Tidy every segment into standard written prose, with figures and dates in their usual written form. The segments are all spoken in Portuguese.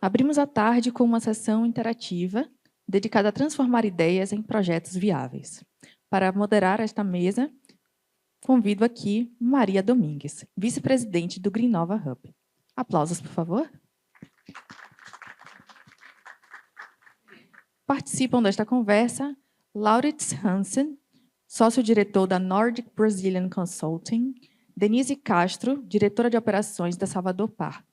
Abrimos a tarde com uma sessão interativa dedicada a transformar ideias em projetos viáveis. Para moderar esta mesa, convido aqui Maria Domingues, vice-presidente do Green Nova Hub. Aplausos, por favor. Participam desta conversa Laurits Hansen, sócio-diretor da Nordic Brazilian Consulting, Denise Castro, diretora de operações da Salvador Par.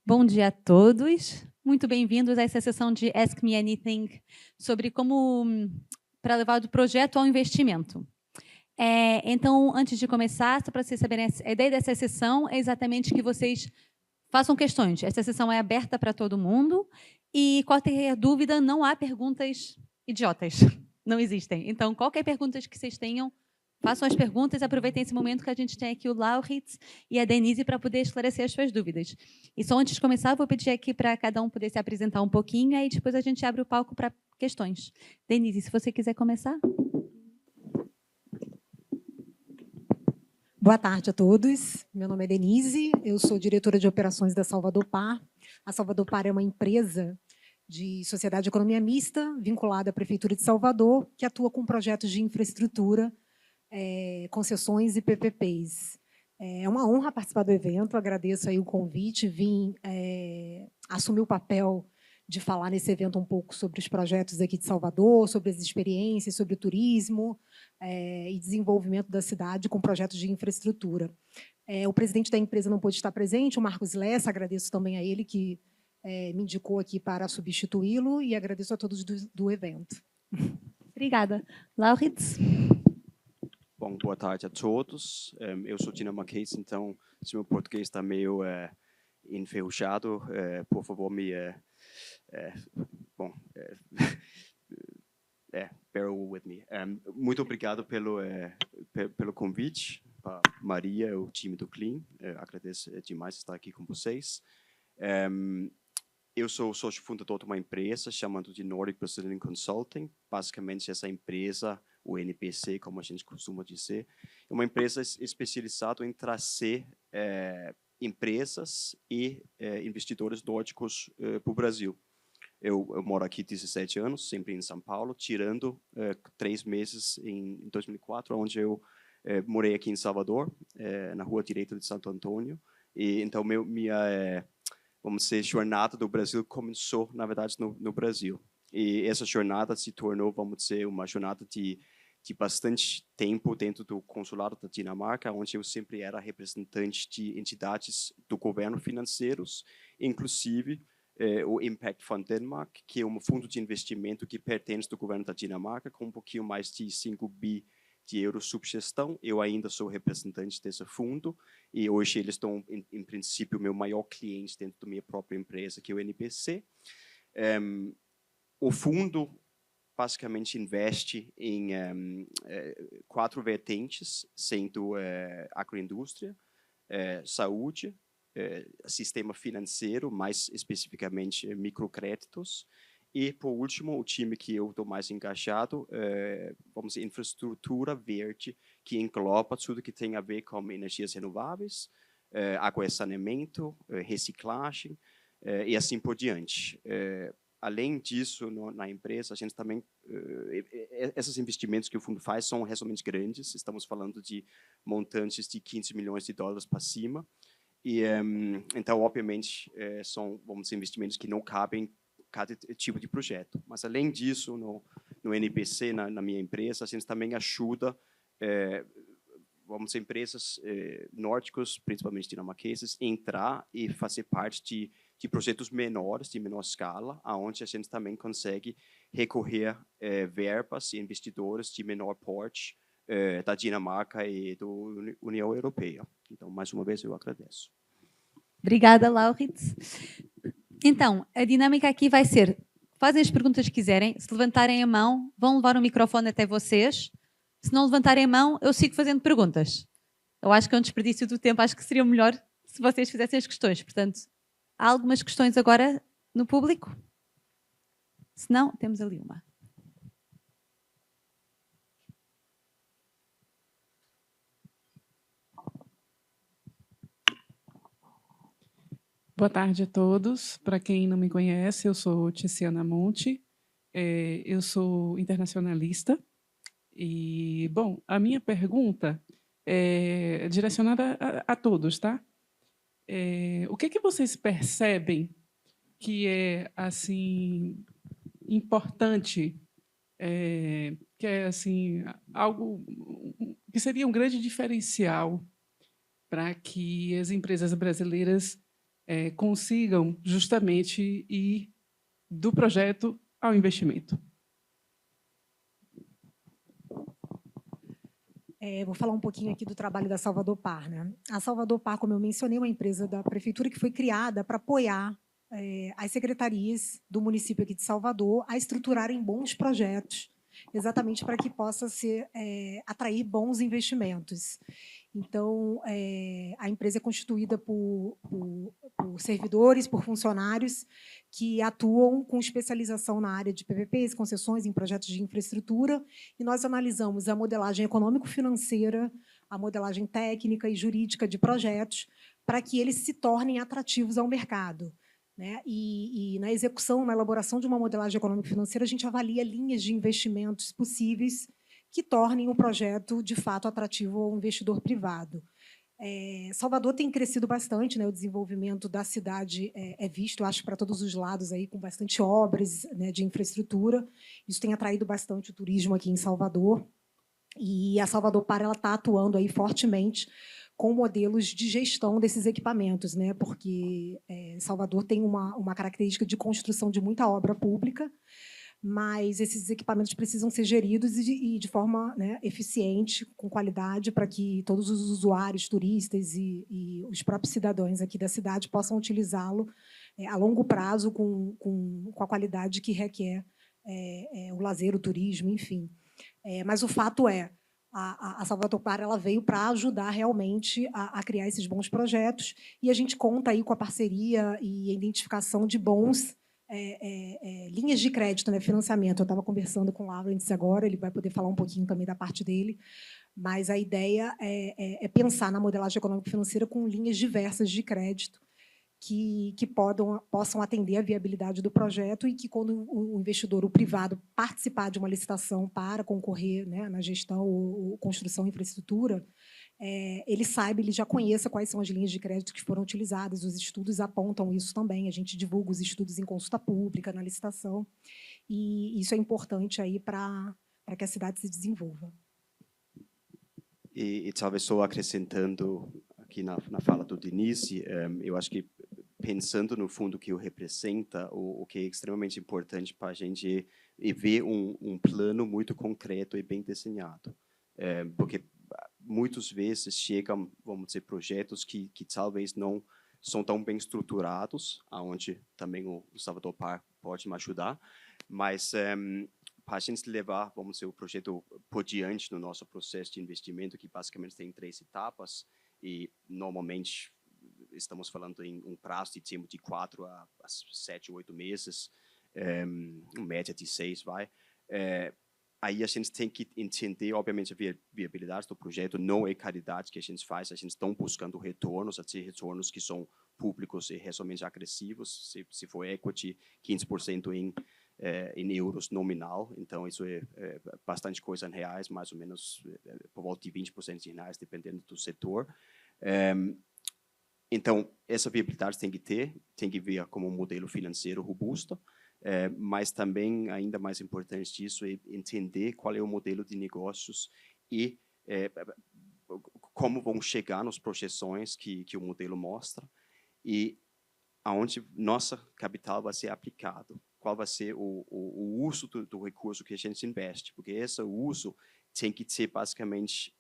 Bom dia a todos. Muito bem-vindos a essa sessão de Ask Me Anything sobre como para levar do projeto ao investimento. Então, antes de começar, só para vocês saberem, a ideia dessa sessão é exatamente que vocês façam questões. Essa sessão é aberta para todo mundo e, qualquer dúvida, não há perguntas idiotas. Não existem. Então, qualquer pergunta que vocês tenham, façam as perguntas e aproveitem esse momento que a gente tem aqui o Laurits e a Denise para poder esclarecer as suas dúvidas. E só antes de começar, eu vou pedir aqui para cada um poder se apresentar um pouquinho, e depois a gente abre o palco para questões. Denise, se você quiser começar. Boa tarde a todos. Meu nome é Denise, eu sou diretora de operações da Salvador Par. A Salvador Par é uma empresa de sociedade de economia mista, vinculada à Prefeitura de Salvador, que atua com projetos de infraestrutura, concessões e PPPs. É uma honra participar do evento, agradeço aí o convite, vim assumir o papel de falar nesse evento um pouco sobre os projetos aqui de Salvador, sobre as experiências, sobre o turismo e desenvolvimento da cidade com projetos de infraestrutura. O presidente da empresa não pôde estar presente, o Marcos Lessa, agradeço também a ele que me indicou aqui para substituí-lo e agradeço a todos do evento. Obrigada. Laurits? Bom, boa tarde a todos. Eu sou dinamarquês, então, se meu português está meio enferrujado, por favor, bear with me. Muito obrigado pelo convite, para Maria e o time do Clean. Agradeço demais estar aqui com vocês. Eu sou sócio fundador de uma empresa chamada de Nordic Brazilian Consulting. Basicamente, essa empresa, o NBC, como a gente costuma dizer, é uma empresa especializada em trazer empresas e investidores nórdicos para o Brasil. Eu moro aqui há 17 anos, sempre em São Paulo, tirando 3 meses em 2004, onde eu morei aqui em Salvador, na rua direita de Santo Antônio. E então minha vamos dizer, jornada do Brasil começou, na verdade, no Brasil. E essa jornada se tornou, vamos dizer, uma jornada de bastante tempo dentro do consulado da Dinamarca, onde eu sempre era representante de entidades do governo financeiros, inclusive o Impact Fund Denmark, que é um fundo de investimento que pertence do governo da Dinamarca, com um pouquinho mais de 5 bi de euros subgestão. Eu ainda sou representante desse fundo e hoje eles estão, em princípio, o meu maior cliente dentro da minha própria empresa, que é o NBC. O fundo basicamente investe em 4 vertentes, sendo agroindústria, saúde, sistema financeiro, mais especificamente microcréditos, e, por último, o time que eu estou mais engajado, vamos dizer, infraestrutura verde, que engloba tudo que tem a ver com energias renováveis, água e saneamento, reciclagem e assim por diante. Além disso, na empresa, a gente também, esses investimentos que o fundo faz são realmente grandes, estamos falando de montantes de 15 milhões de dólares para cima, e então, obviamente, são, vamos dizer, investimentos que não cabem cada tipo de projeto. Mas, além disso, no NBC, na minha empresa, a gente também ajuda, vamos dizer, empresas nórdicas, principalmente dinamarquesas, entrar e fazer parte de projetos menores, de menor escala, onde a gente também consegue recorrer verbas e investidores de menor porte da Dinamarca e da União Europeia. Então, mais uma vez, eu agradeço. Obrigada, Laurits. Então, a dinâmica aqui vai ser, fazem as perguntas que quiserem, se levantarem a mão, vão levar o microfone até vocês. Se não levantarem a mão, eu sigo fazendo perguntas. Eu acho que é um desperdício do tempo, acho que seria melhor se vocês fizessem as questões. Portanto, há algumas questões agora no público? Se não, temos ali uma. Boa tarde a todos. Para quem não me conhece, eu sou Tiziana Monte, eu sou internacionalista. E, bom, a minha pergunta é direcionada a todos, tá? O que vocês percebem que é assim importante, que é assim algo que seria um grande diferencial para que as empresas brasileiras consigam justamente ir do projeto ao investimento? Vou falar um pouquinho aqui do trabalho da Salvador Par, né? A Salvador Par, como eu mencionei, é uma empresa da prefeitura que foi criada para apoiar as secretarias do município aqui de Salvador a estruturarem bons projetos, exatamente para que possa atrair bons investimentos. Então, a empresa é constituída por servidores, por funcionários que atuam com especialização na área de PPPs, concessões em projetos de infraestrutura, e nós analisamos a modelagem econômico-financeira, a modelagem técnica e jurídica de projetos, para que eles se tornem atrativos ao mercado. Né? E na execução, na elaboração de uma modelagem econômico-financeira, a gente avalia linhas de investimentos possíveis que tornem o projeto, de fato, atrativo ao investidor privado. Salvador tem crescido bastante, né? O desenvolvimento da cidade é visto, acho, para todos os lados, aí, com bastante obras, né, de infraestrutura. Isso tem atraído bastante o turismo aqui em Salvador. E a Salvador Par está atuando aí fortemente com modelos de gestão desses equipamentos, né? Porque Salvador tem uma característica de construção de muita obra pública, mas esses equipamentos precisam ser geridos e de forma, né, eficiente, com qualidade, para que todos os usuários, turistas e os próprios cidadãos aqui da cidade possam utilizá-lo a longo prazo com a qualidade que requer o lazer, o turismo, enfim. Mas o fato é, a Salvador Par ela veio para ajudar realmente a criar esses bons projetos, e a gente conta aí com a parceria e a identificação de bons linhas de crédito, né, financiamento. Eu estava conversando com o Lawrence agora, ele vai poder falar um pouquinho também da parte dele, mas a ideia é pensar na modelagem econômico-financeira com linhas diversas de crédito que possam atender a viabilidade do projeto, e que, quando o investidor, o privado, participar de uma licitação para concorrer, né, na gestão ou construção de infraestrutura, ele saiba, ele já conheça quais são as linhas de crédito que foram utilizadas. Os estudos apontam isso também, a gente divulga os estudos em consulta pública, na licitação, e isso é importante aí para que a cidade se desenvolva. E talvez só acrescentando aqui na fala do Denise, eu acho que, pensando no fundo que o representa, o que é extremamente importante para a gente é ver um plano muito concreto e bem desenhado. Porque muitas vezes chegam, vamos dizer, projetos que talvez não são tão bem estruturados, aonde também o Salvador Par pode me ajudar, mas para a gente levar, vamos dizer, o projeto por diante no nosso processo de investimento, que basicamente tem 3 etapas, e normalmente estamos falando em um prazo de tempo de 4 a 7, 8 meses, média de 6, vai. Aí a gente tem que entender, obviamente, a viabilidade do projeto. Não é caridade que a gente faz, a gente está buscando retornos, até retornos que são públicos e razoavelmente agressivos. Se for equity, 15% em euros nominal, então isso é bastante coisa em reais, mais ou menos por volta de 20% em reais, dependendo do setor. Então, essa viabilidade tem que ver como um modelo financeiro robusto, mas também, ainda mais importante disso, é entender qual é o modelo de negócios e como vão chegar nas projeções que o modelo mostra, e aonde nossa capital vai ser aplicado, qual vai ser o uso do recurso que a gente investe, porque esse uso tem que ser basicamente,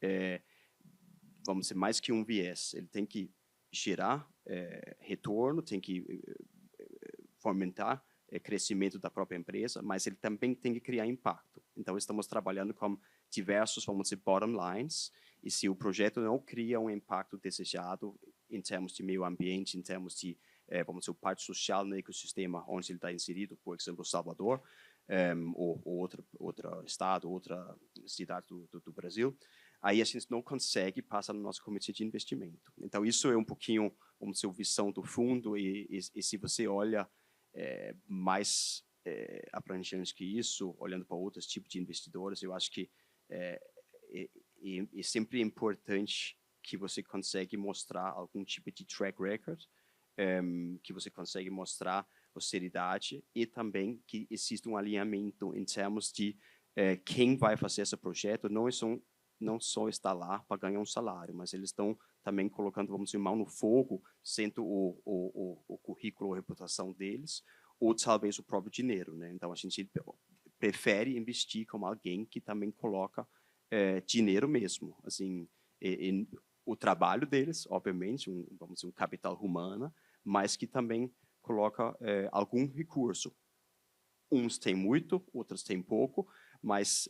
vamos dizer, mais que um viés, ele tem que gerar retorno, tem que fomentar crescimento da própria empresa, mas ele também tem que criar impacto. Então, estamos trabalhando com diversos, vamos dizer, bottom lines, E se o projeto não cria um impacto desejado em termos de meio ambiente, em termos de, vamos dizer, parte social no ecossistema onde ele está inserido, por exemplo, Salvador, ou outro estado, outra cidade do Brasil, aí a gente não consegue passar no nosso comitê de investimento. Então, isso é um pouquinho, vamos dizer, a visão do fundo, e se você olha mais abrangente que isso, olhando para outros tipos de investidores, eu acho que é sempre importante que você consegue mostrar algum tipo de track record, que você consegue mostrar seriedade e também que existe um alinhamento em termos de quem vai fazer esse projeto, não só está lá para ganhar um salário, mas eles estão também colocando, vamos dizer, mão no fogo, sendo o currículo, a reputação deles, ou talvez o próprio dinheiro, né? Então, a gente prefere investir com alguém que também coloca dinheiro mesmo, assim, o trabalho deles, obviamente, vamos dizer, um capital humano, mas que também coloca algum recurso. Uns têm muito, outros têm pouco, mas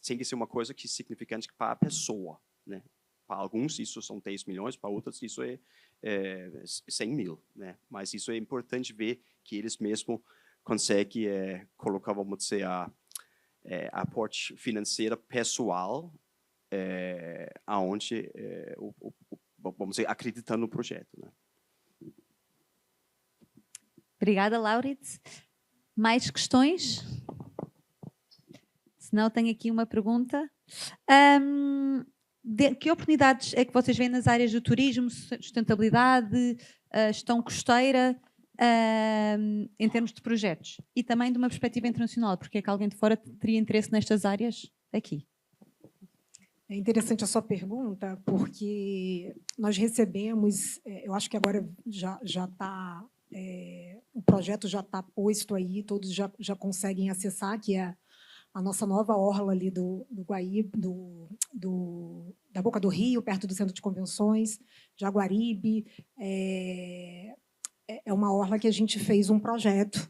tem que ser uma coisa que é significante para a pessoa, né? Para alguns isso são 10 milhões, para outros isso é 100 mil, né? Mas isso é importante ver que eles mesmo conseguem colocar, vamos dizer, aporte financeiro pessoal, aonde vamos dizer, acreditando no projeto, né? Obrigada, Lauritz. Mais questões? Se não, tenho aqui uma pergunta. Que oportunidades é que vocês veem nas áreas do turismo, sustentabilidade, gestão costeira, em termos de projetos? E também de uma perspectiva internacional, porque é que alguém de fora teria interesse nestas áreas aqui? É interessante a sua pergunta, porque nós recebemos, eu acho que agora já está, o projeto já está posto aí, todos já conseguem acessar, que é a nossa nova orla ali do Guaíba, da Boca do Rio, perto do Centro de Convenções, Jaguaribe. É uma orla que a gente fez um projeto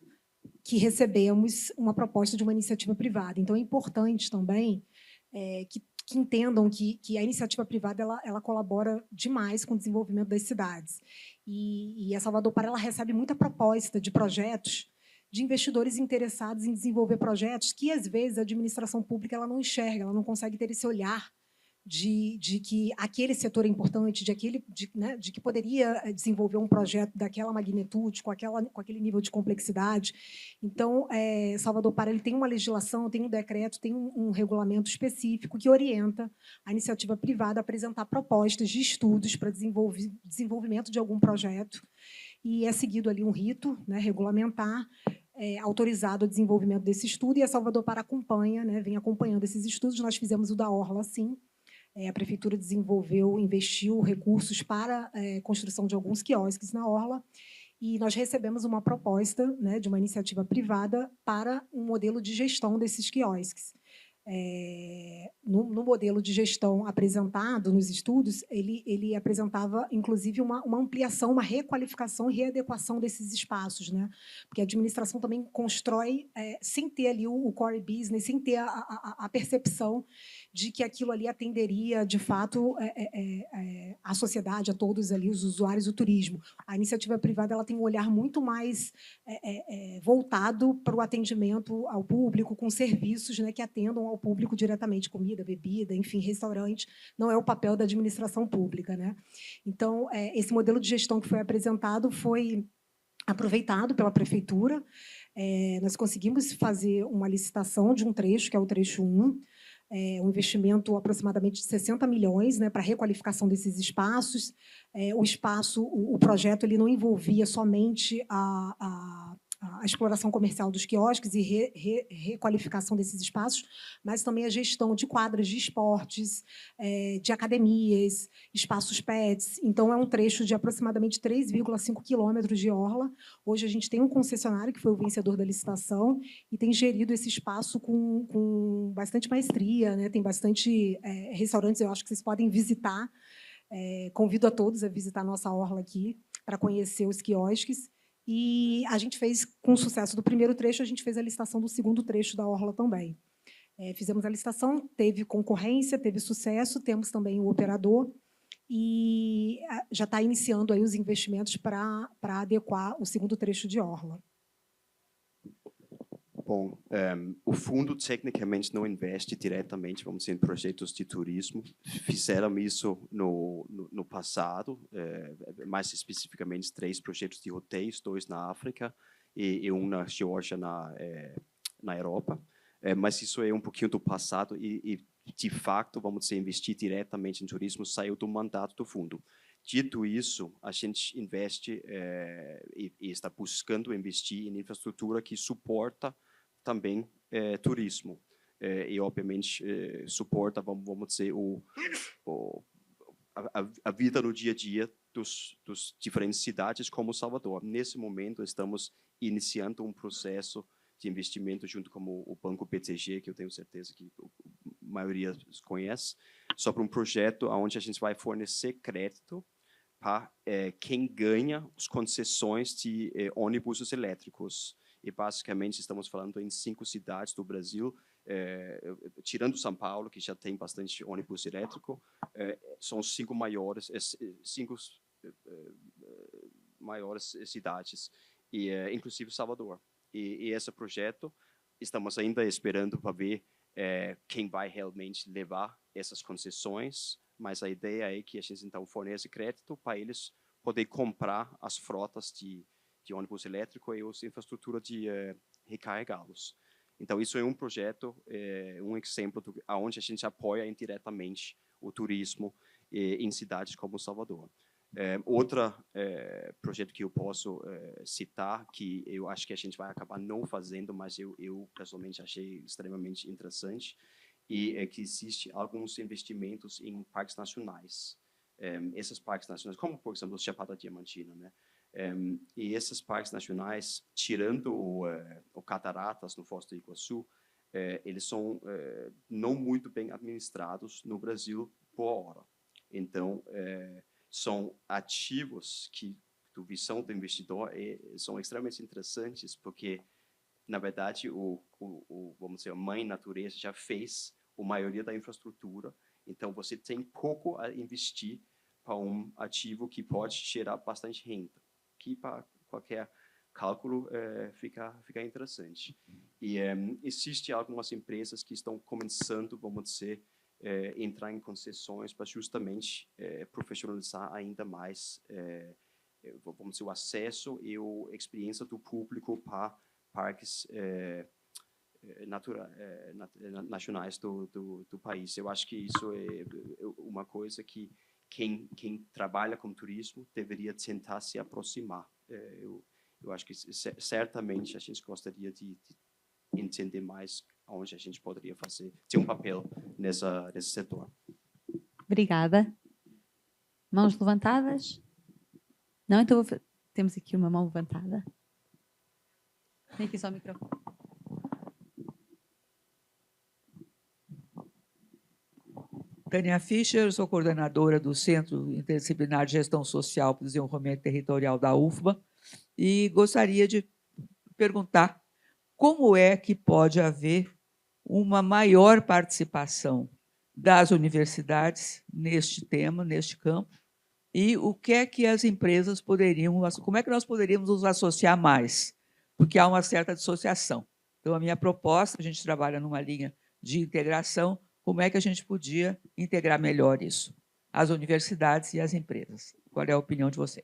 que recebemos uma proposta de uma iniciativa privada. Então, é importante também que entendam que a iniciativa privada ela colabora demais com o desenvolvimento das cidades. E a Salvador Par ela recebe muita proposta de projetos de investidores interessados em desenvolver projetos que, às vezes, a administração pública ela não enxerga, ela não consegue ter esse olhar de que aquele setor é importante, de que poderia desenvolver um projeto daquela magnitude, com aquele nível de complexidade. Então, Salvador Par ele tem uma legislação, tem um decreto, tem um regulamento específico que orienta a iniciativa privada a apresentar propostas de estudos para desenvolvimento de algum projeto, e é seguido ali um rito, né, regulamentar, autorizado o desenvolvimento desse estudo, e a Salvador Par acompanha, né, vem acompanhando esses estudos. Nós fizemos o da orla, sim. A prefeitura investiu recursos para a construção de alguns quiosques na orla, e nós recebemos uma proposta, né, de uma iniciativa privada para um modelo de gestão desses quiosques. No modelo de gestão apresentado nos estudos, ele apresentava, inclusive, uma ampliação, uma requalificação e readequação desses espaços, né? Porque a administração também constrói sem ter ali o core business, sem ter a percepção de que aquilo ali atenderia, de fato, a sociedade, a todos ali, os usuários do turismo. A iniciativa privada ela tem um olhar muito mais voltado para o atendimento ao público, com serviços, né, que atendam ao público diretamente, comida, bebida, enfim, restaurante, não é o papel da administração pública, né? Então, esse modelo de gestão que foi apresentado foi aproveitado pela prefeitura. Nós conseguimos fazer uma licitação de um trecho, que é o trecho 1, um investimento aproximadamente de 60 milhões, né, para a requalificação desses espaços. O projeto ele não envolvia somente a exploração comercial dos quiosques e requalificação desses espaços, mas também a gestão de quadras de esportes, de academias, espaços pets. Então, é um trecho de aproximadamente 3,5 quilômetros de orla. Hoje, a gente tem um concessionário, que foi o vencedor da licitação, e tem gerido esse espaço com bastante maestria, né? Tem bastante restaurantes, eu acho que vocês podem visitar. Convido a todos a visitar a nossa orla aqui, para conhecer os quiosques. E a gente fez, com o sucesso do primeiro trecho, a gente fez a licitação do segundo trecho da orla também. Fizemos a licitação, teve concorrência, teve sucesso, temos também o operador, e já está iniciando aí os investimentos para adequar o segundo trecho de orla. Bom, o fundo tecnicamente não investe diretamente, vamos dizer, em projetos de turismo. Fizeram isso no passado, mais especificamente 3 projetos de hotéis, 2 na África e um na Geórgia, na Europa. Mas isso é um pouquinho do passado e de fato, vamos dizer, investir diretamente em turismo saiu do mandato do fundo. Dito isso, a gente investe e está buscando investir em infraestrutura que suporta também turismo. E, obviamente, suporta, vamos dizer, a vida no dia a dia dos diferentes cidades como Salvador. Nesse momento, estamos iniciando um processo de investimento junto com o Banco BTG, que eu tenho certeza que a maioria conhece, sobre um projeto onde a gente vai fornecer crédito para quem ganha as concessões de ônibus elétricos. E, basicamente, estamos falando em 5 cidades do Brasil, tirando São Paulo, que já tem bastante ônibus elétrico, são 5 maiores cidades, e inclusive Salvador. E esse projeto, estamos ainda esperando para ver quem vai realmente levar essas concessões, mas a ideia é que a gente, então, fornece crédito para eles poderem comprar as frotas de ônibus elétrico e as infraestruturas de recarregá-los. Então, isso é um projeto, um exemplo onde a gente apoia indiretamente o turismo em cidades como Salvador. Outro projeto que eu posso citar, que eu acho que a gente vai acabar não fazendo, mas eu pessoalmente achei extremamente interessante, e é que existe alguns investimentos em parques nacionais. Esses parques nacionais, como, por exemplo, o Chapada Diamantina, né? E esses parques nacionais, tirando o Cataratas, no Foz do Iguaçu, eles são não muito bem administrados no Brasil por hora. Então, são ativos que, do visão do investidor, são extremamente interessantes, porque, na verdade, vamos dizer, a mãe natureza já fez a maioria da infraestrutura, então você tem pouco a investir para um ativo que pode gerar bastante renda, que para qualquer cálculo fica interessante. E existem algumas empresas que estão começando, vamos dizer, entrar em concessões para justamente profissionalizar ainda mais, vamos dizer, o acesso e a experiência do público para parques nacionais do país. Eu acho que isso é uma coisa que quem trabalha com turismo deveria tentar se aproximar. Eu acho que certamente a gente gostaria de entender mais onde a gente poderia ter um papel nesse setor. Obrigada. Mãos levantadas? Não, então temos aqui uma mão levantada. Tem aqui só o microfone. Tânia Fischer, sou coordenadora do Centro Interdisciplinar de Gestão Social para o Desenvolvimento Territorial da UFBA, e gostaria de perguntar como é que pode haver uma maior participação das universidades neste tema, neste campo, e o que é que as empresas poderiam, como é que nós poderíamos nos associar mais, porque há uma certa dissociação. Então, a minha proposta, a gente trabalha numa linha de integração, como é que a gente podia integrar melhor isso, as universidades e as empresas? Qual é a opinião de você?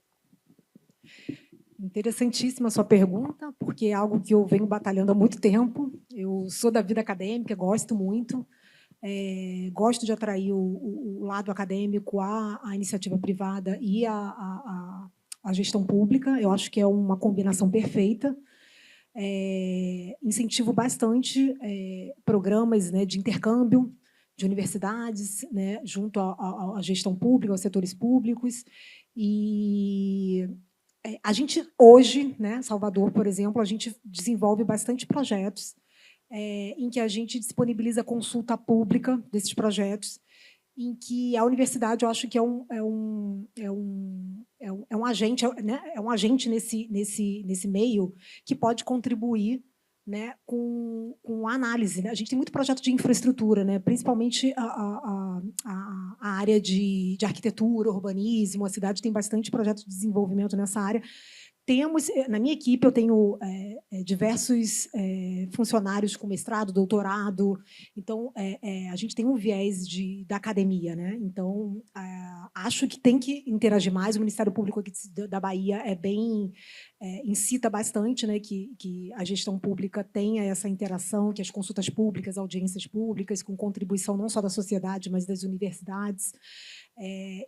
Interessantíssima a sua pergunta, porque é algo que eu venho batalhando há muito tempo. Eu sou da vida acadêmica, gosto muito, gosto de atrair o lado acadêmico à iniciativa privada e à gestão pública. Eu acho que é uma combinação perfeita. Incentivo bastante programas, né, de intercâmbio de universidades, né, junto à gestão pública, aos setores públicos. E a gente, hoje, né, Salvador, por exemplo, a gente desenvolve bastante projetos em que a gente disponibiliza consulta pública desses projetos, em que a universidade, eu acho que é um agente, né, nesse meio que pode contribuir né, com análise, né? A gente tem muito projeto de infraestrutura, né? Principalmente a área de arquitetura, urbanismo, a cidade tem bastante projeto de desenvolvimento nessa área. Temos, na minha equipe, eu tenho diversos funcionários com mestrado, doutorado, então a gente tem um viés da academia, né? Então acho que tem que interagir mais. O Ministério Público aqui da Bahia incita bastante, né, que a gestão pública tenha essa interação, que as consultas públicas, audiências públicas, com contribuição não só da sociedade, mas das universidades.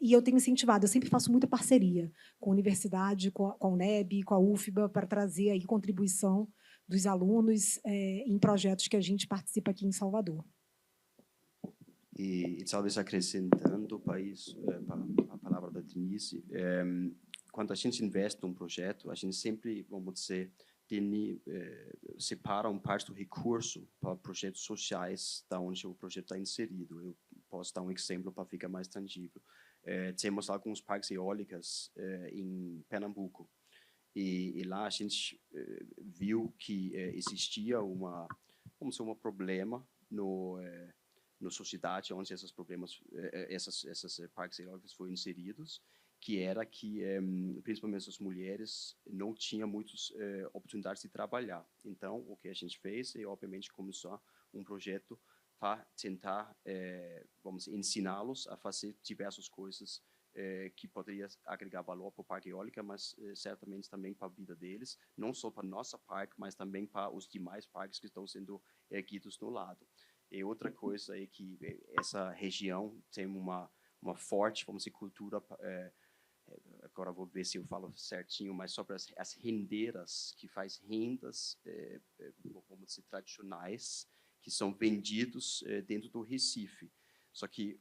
E eu tenho incentivado, eu sempre faço muita parceria com a universidade, com a UNEB, com a UFBA, para trazer aí contribuição dos alunos em projetos que a gente participa aqui em Salvador. E talvez acrescentando para isso, a palavra da Denise, quando a gente investe num projeto, a gente sempre, vamos dizer, separa parte do recurso para projetos sociais da onde o projeto está inserido. Eu posso dar um exemplo para ficar mais tangível. Temos alguns parques eólicos em Pernambuco, e lá a gente viu que existia um problema na sociedade onde esses parques eólicos foram inseridos, que era que, principalmente as mulheres, não tinham muitas oportunidades de trabalhar. Então, o que a gente fez é, obviamente, começar um projeto para tentar, vamos dizer, ensiná-los a fazer diversas coisas que poderiam agregar valor para o parque eólico, mas certamente também para a vida deles, não só para nossa parque, mas também para os demais parques que estão sendo erguidos no lado. E outra coisa é que essa região tem uma forte, vamos dizer, cultura, agora vou ver se eu falo certinho, mas sobre as rendeiras, que faz rendas, vamos dizer, tradicionais, que são vendidos dentro do Recife. Só que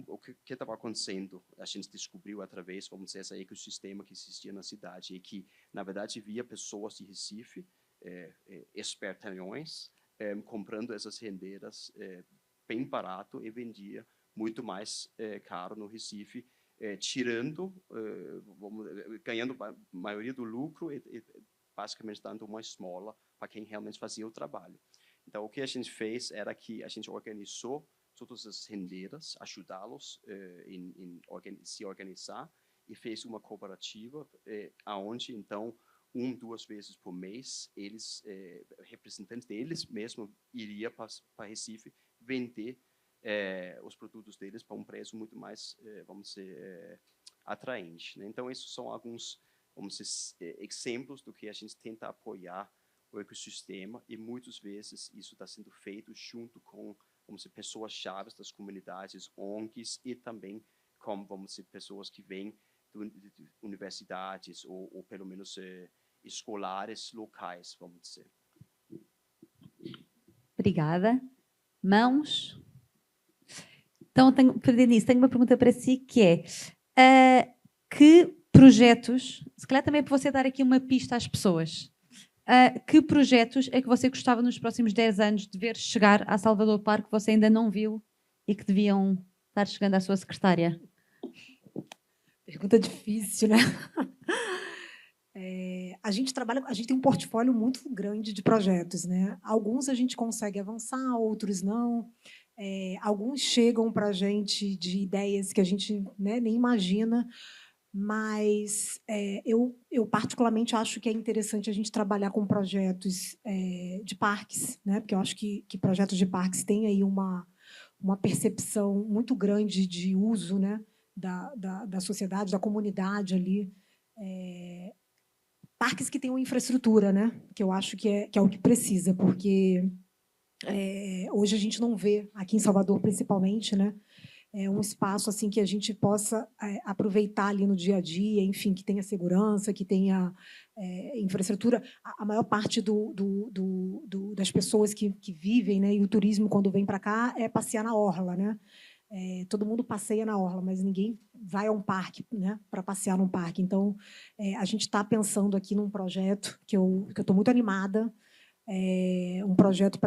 o que estava acontecendo, a gente descobriu através, vamos dizer, esse ecossistema que existia na cidade, e que, na verdade, via pessoas de Recife, espertalhões, comprando essas rendeiras bem barato e vendia muito mais caro no Recife, ganhando a maioria do lucro e basicamente dando uma esmola para quem realmente fazia o trabalho. Então, o que a gente fez era que a gente organizou todas as rendeiras, ajudá-los a se organizar, e fez uma cooperativa, onde, então, 2 vezes por mês, eles, representantes deles mesmo, iriam para Recife vender os produtos deles para um preço muito mais, vamos dizer, atraente, né? Então, esses são alguns, vamos dizer, exemplos do que a gente tenta apoiar o ecossistema, e muitas vezes isso está sendo feito junto com, vamos dizer, pessoas-chave das comunidades, ONGs, e também com, vamos dizer, pessoas que vêm de universidades ou pelo menos escolares locais, vamos dizer. Obrigada. Mãos? Então, Denise, tenho uma pergunta para si, que é, que projetos, se calhar também para você dar aqui uma pista às pessoas, que projetos é que você gostava nos próximos 10 anos de ver chegar a Salvador Parque que você ainda não viu e que deviam estar chegando à sua secretária? Pergunta difícil, né? A gente tem um portfólio muito grande de projetos, né? Alguns a gente consegue avançar, outros não. Alguns chegam para a gente de ideias que a gente, né, nem imagina, mas eu particularmente acho que é interessante a gente trabalhar com projetos de parques, né? Porque eu acho que projetos de parques têm aí uma percepção muito grande de uso, né, da sociedade, da comunidade ali. Parques que tenham infraestrutura, né? Que eu acho que é o que precisa, porque hoje a gente não vê, aqui em Salvador principalmente, né, um espaço assim que a gente possa aproveitar ali no dia a dia, enfim, que tenha segurança, que tenha infraestrutura. A maior parte das pessoas que vivem, né, e o turismo, quando vem para cá, é passear na orla, né? Todo mundo passeia na orla, mas ninguém vai a um parque, né, para passear num parque. Então, a gente está pensando aqui num projeto que eu estou muito animada, um projeto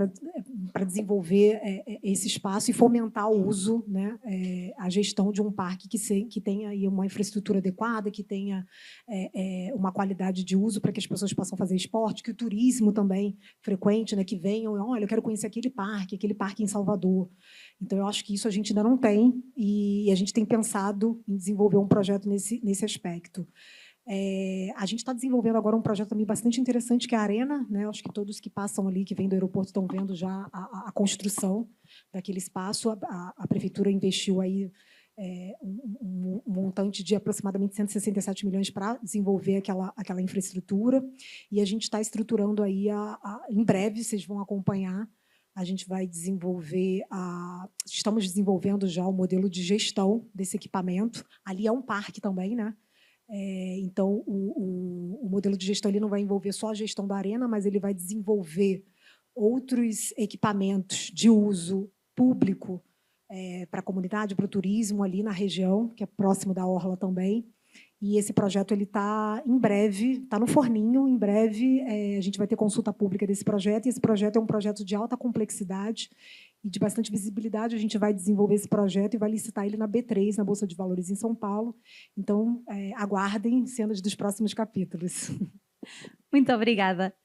para desenvolver esse espaço e fomentar o uso, né, a gestão de um parque que tenha aí uma infraestrutura adequada, que tenha uma qualidade de uso para que as pessoas possam fazer esporte, que o turismo também frequente, né, que venham, olha, eu quero conhecer aquele parque em Salvador. Então, eu acho que isso a gente ainda não tem e a gente tem pensado em desenvolver um projeto nesse aspecto. A gente está desenvolvendo agora um projeto também bastante interessante, que é a Arena, né? Acho que todos que passam ali, que vêm do aeroporto, estão vendo já a construção daquele espaço. A prefeitura investiu aí um montante de aproximadamente 167 milhões para desenvolver aquela infraestrutura, e a gente está estruturando aí, em breve, vocês vão acompanhar, a gente vai desenvolver, estamos desenvolvendo já o modelo de gestão desse equipamento. Ali é um parque também, né? Então, o modelo de gestão ele não vai envolver só a gestão da arena, mas ele vai desenvolver outros equipamentos de uso público para a comunidade, para o turismo ali na região, que é próximo da orla também. E esse projeto ele está em breve, está no forninho. Em breve a gente vai ter consulta pública desse projeto. E esse projeto é um projeto de alta complexidade e de bastante visibilidade. A gente vai desenvolver esse projeto e vai licitar ele na B3, na Bolsa de Valores em São Paulo. Então, aguardem cenas dos próximos capítulos. Muito obrigada.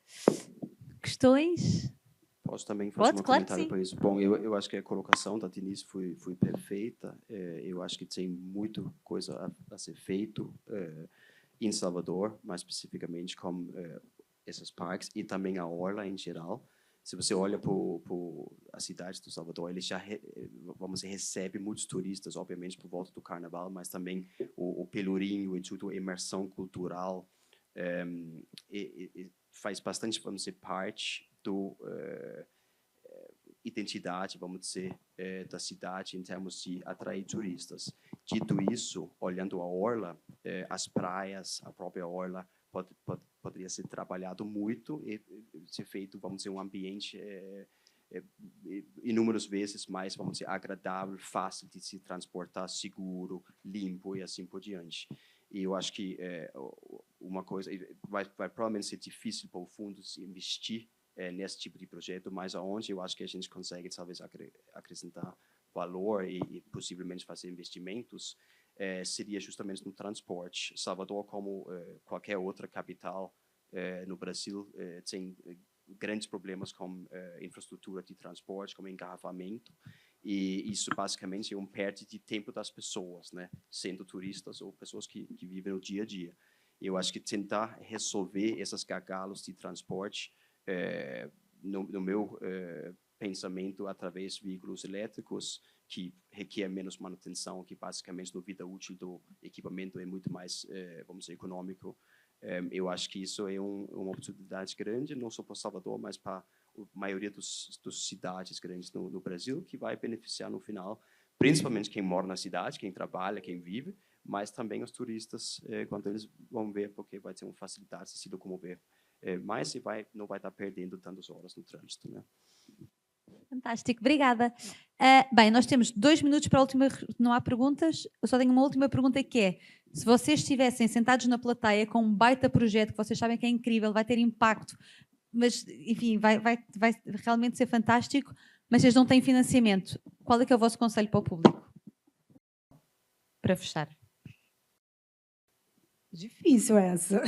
Questões? Posso também fazer um Claro comentário para isso? Bom, eu acho que a colocação da Denise foi perfeita. Eu acho que tem muita coisa a ser feito em Salvador, mais especificamente com esses parques e também a orla em geral. Se você olha para a cidade do Salvador, ele já recebe muitos turistas, obviamente por volta do Carnaval, mas também o Pelourinho e tudo, a imersão cultural, faz bastante, vamos dizer, parte do identidade, vamos dizer, da cidade em termos de atrair turistas. Dito isso, olhando a orla, as praias, a própria orla poderia ser trabalhado muito e ser feito, vamos dizer, um ambiente inúmeras vezes mais, vamos dizer, agradável, fácil de se transportar, seguro, limpo e assim por diante. E eu acho que uma coisa vai provavelmente ser difícil para o fundo investir nesse tipo de projeto, mas aonde eu acho que a gente consegue talvez acrescentar valor e possivelmente fazer investimentos seria justamente no transporte. Salvador, como qualquer outra capital no Brasil, tem grandes problemas com infraestrutura de transporte, como engarrafamento, e isso basicamente é um perda de tempo das pessoas, né, sendo turistas ou pessoas que vivem no dia a dia. Eu acho que tentar resolver esses gargalos de transporte, no meu pensamento, através de veículos elétricos, que requer menos manutenção, que basicamente a vida útil do equipamento é muito mais, vamos dizer, econômico. Eu acho que isso é uma oportunidade grande, não só para Salvador, mas para a maioria das cidades grandes no Brasil, que vai beneficiar no final, principalmente quem mora na cidade, quem trabalha, quem vive, mas também os turistas, quando eles vão ver, porque vai ter uma facilidade de se locomover mais e não vai estar perdendo tantas horas no trânsito, né? Fantástico, obrigada. Bem, nós temos 2 minutos para a última, não há perguntas, eu só tenho uma última pergunta que é, se vocês estivessem sentados na plateia com um baita projeto que vocês sabem que é incrível, vai ter impacto, mas, enfim, vai realmente ser fantástico, mas vocês não têm financiamento, qual é que é o vosso conselho para o público? Para fechar. Difícil essa,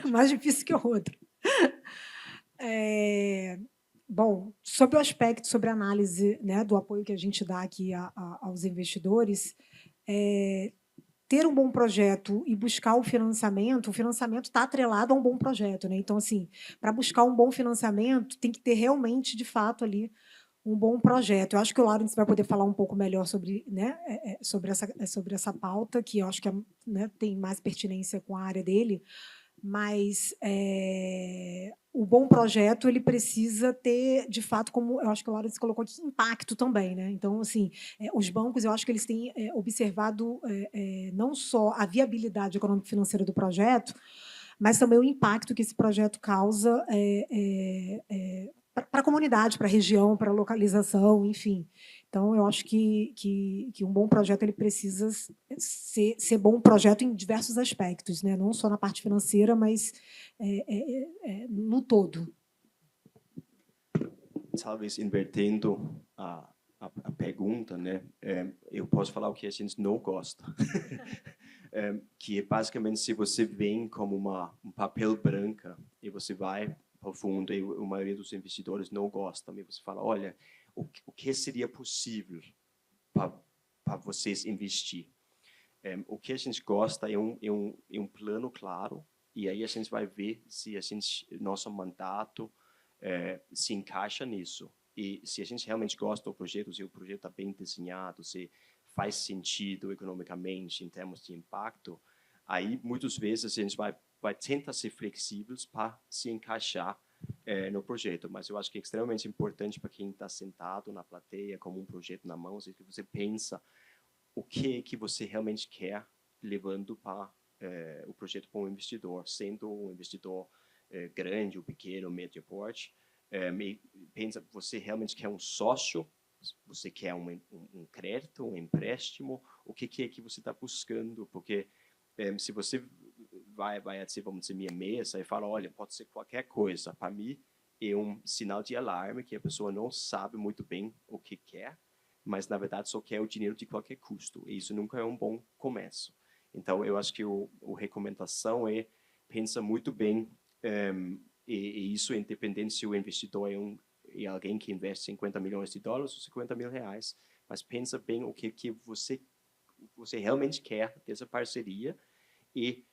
mais difícil que o outro. Bom, sobre o aspecto, sobre a análise, né, do apoio que a gente dá aqui aos investidores, ter um bom projeto e buscar o financiamento está atrelado a um bom projeto, né? Então, assim, para buscar um bom financiamento, tem que ter realmente, de fato, ali um bom projeto. Eu acho que o Laurence vai poder falar um pouco melhor sobre, né, sobre essa pauta, que eu acho que né, tem mais pertinência com a área dele, mas o bom projeto ele precisa ter, de fato, como eu acho que o Laurence colocou aqui, impacto também, né? Então, assim, os bancos, eu acho que eles têm observado não só a viabilidade econômico-financeira do projeto, mas também o impacto que esse projeto causa para a comunidade, para a região, para a localização, enfim. Então, eu acho que um bom projeto ele precisa ser bom projeto em diversos aspectos, né? Não só na parte financeira, mas no todo. talvez invertendo a pergunta, né? Eu posso falar o que a gente não gosta. Que é basicamente se você vem como um papel branca e você vai para o fundo e a maioria dos investidores não gosta, e você fala, olha, o que seria possível para vocês investir? O que a gente gosta é um plano claro, e aí a gente vai ver se nosso mandato se encaixa nisso. E se a gente realmente gosta do projeto, se o projeto está bem desenhado, se faz sentido economicamente em termos de impacto, aí muitas vezes a gente vai tentar ser flexíveis para se encaixar no projeto. Mas eu acho que é extremamente importante para quem está sentado na plateia com um projeto na mão, que você pensa o que você realmente quer levando para o projeto para um investidor, sendo um investidor grande ou pequeno, médio porte. Pensa, você realmente quer um sócio? Você quer um crédito, um empréstimo? O que é que você está buscando? Porque se você vai dizer, vamos dizer, minha mesa e fala, olha, pode ser qualquer coisa. Para mim, é um sinal de alarme que a pessoa não sabe muito bem o que quer, mas, na verdade, só quer o dinheiro de qualquer custo. E isso nunca é um bom começo. Então, eu acho que a recomendação é, pensa muito bem, e isso independente se o investidor é alguém que investe $50 milhões ou $50 mil, mas pensa bem o que você realmente quer dessa parceria e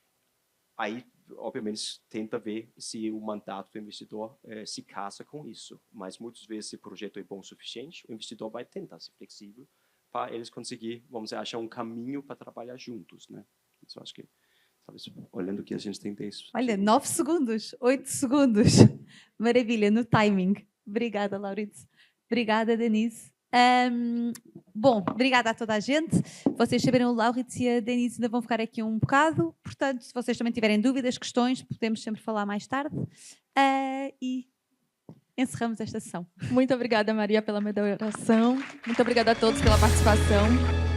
aí, obviamente, tenta ver se o mandato do investidor se casa com isso. Mas muitas vezes, se o projeto é bom o suficiente, o investidor vai tentar ser flexível para eles conseguir, vamos dizer, achar um caminho para trabalhar juntos, né? Isso eu acho que, talvez, olhando que a gente tem 10 Olha, 9 segundos, 8 segundos. Maravilha, no timing. Obrigada, Laurides. Obrigada, Denise. Bom, obrigada a toda a gente. Vocês saberem, o Laurides e a Denise ainda vão ficar aqui um bocado. Portanto, se vocês também tiverem dúvidas, questões, podemos sempre falar mais tarde. E encerramos esta sessão. Muito obrigada, Maria, pela moderação. Muito obrigada a todos pela participação.